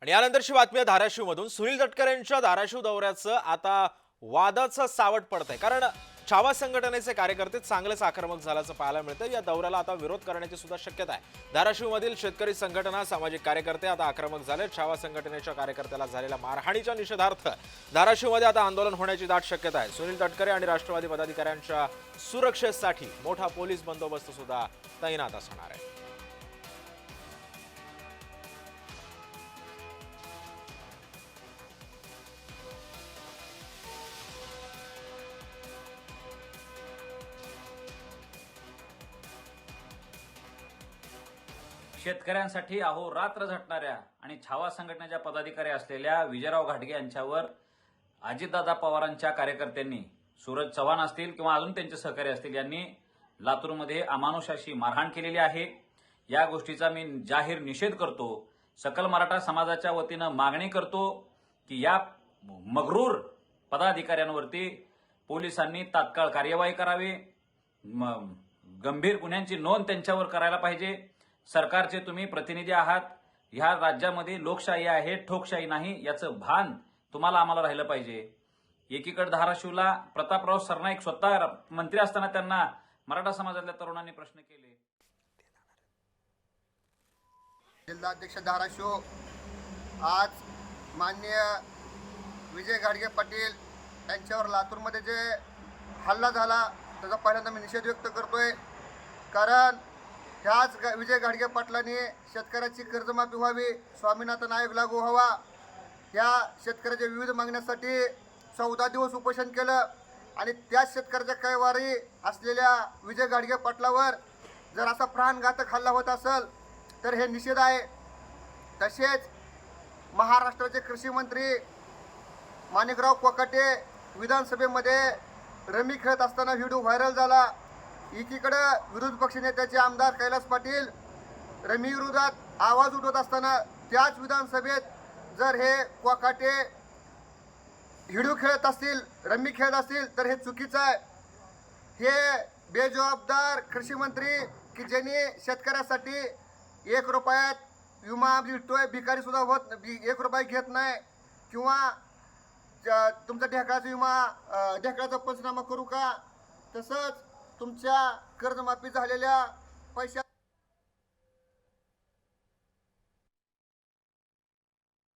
आणि यानंतरची बातमी आहे धाराशिवमधून. सुनील तटकरेंच्या धाराशिव दौऱ्याचं आता वादाचं सावट पडतंय, कारण छावा संघटनेचे कार्यकर्ते चांगलेच आक्रमक झाल्याचं पाहायला मिळतं. या दौऱ्याला आता विरोध करण्याची सुद्धा शक्यता आहे. धाराशिवमधील शेतकरी संघटना, सामाजिक कार्यकर्ते आता आक्रमक झाले. छावा संघटनेच्या कार्यकर्त्याला झालेल्या मारहाणीच्या निषेधार्थ धाराशिवमध्ये आता आंदोलन होण्याची दाट शक्यता आहे. सुनील तटकरे आणि राष्ट्रवादी पदाधिकाऱ्यांच्या सुरक्षेसाठी मोठा पोलीस बंदोबस्त सुद्धा तैनात असणार आहे. शेतकऱ्यांसाठी अहोरात्र झटणाऱ्या आणि छावा संघटनेच्या पदाधिकारी असलेल्या विजयराव घाटगे यांच्यावर अजितदादा पवारांच्या कार्यकर्त्यांनी, सूरज चव्हाण असतील किंवा अजून त्यांचे सहकारी असतील, यांनी लातूरमध्ये अमानुषाशी मारहाण केलेली आहे. या गोष्टीचा मी जाहीर निषेध करतो. सकल मराठा समाजाच्या वतीनं मागणी करतो की या मगरूर पदाधिकाऱ्यांवरती पोलिसांनी तात्काळ कार्यवाही करावी. गंभीर गुन्ह्यांची नोंद त्यांच्यावर करायला पाहिजे. सरकारचे तुम्ही प्रतिनिधी आहात. ह्या राज्यामध्ये लोकशाही आहे, ठोकशाही नाही, याचं भान तुम्हाला आम्हाला राहिलं पाहिजे. एकीकडे धाराशिवला प्रतापराव सरनाईक स्वतः मंत्री असताना त्यांना मराठा समाजातल्या तरुणांनी प्रश्न केले. जिल्हाध्यक्ष धाराशिव आज माननीय विजय घाटगे पाटील यांच्यावर लातूरमध्ये जे हल्ला झाला त्याचा पहिल्यांदा मी निषेध व्यक्त करतोय. कारण ह्याच विजय घाटगे पाटलांनी शेतकऱ्याची कर्जमाफी व्हावी, स्वामीनाथन आयोग लागू व्हावा, ह्या शेतकऱ्याच्या विविध मागण्यासाठी 14 दिवस उपोषण केलं. आणि त्याच शेतकऱ्याच्या कैवारी असलेल्या विजय घाटगे पाटलावर जर असा प्राणघातक हल्ला होत असेल तर हे निषेध आहे. तसेच महाराष्ट्राचे कृषी मंत्री माणिकराव कोकाटे विधानसभेमध्ये रमी खेळत असताना व्हिडिओ व्हायरल झाला. एकीकडं विरोधी पक्षनेत्याचे आमदार कैलास पाटील रमी विरोधात आवाज उठवत असताना त्याच विधानसभेत जर हे कोकाटे व्हिडिओ खेळत असतील, रमी खेळत असतील तर हे चुकीचं आहे. हे बेजबाबदार कृषी मंत्री की ज्यांनी शेतकऱ्यासाठी 1 रुपयात विमा विकतोय, भिकारी सुद्धा होत 1 रुपया घेत नाही, किंवा तुमचा ढेकळाचा विमा, ढेकळाचा पंचनामा करू का, तसंच तुमच्या कर्जमाफी झालेल्या पैशात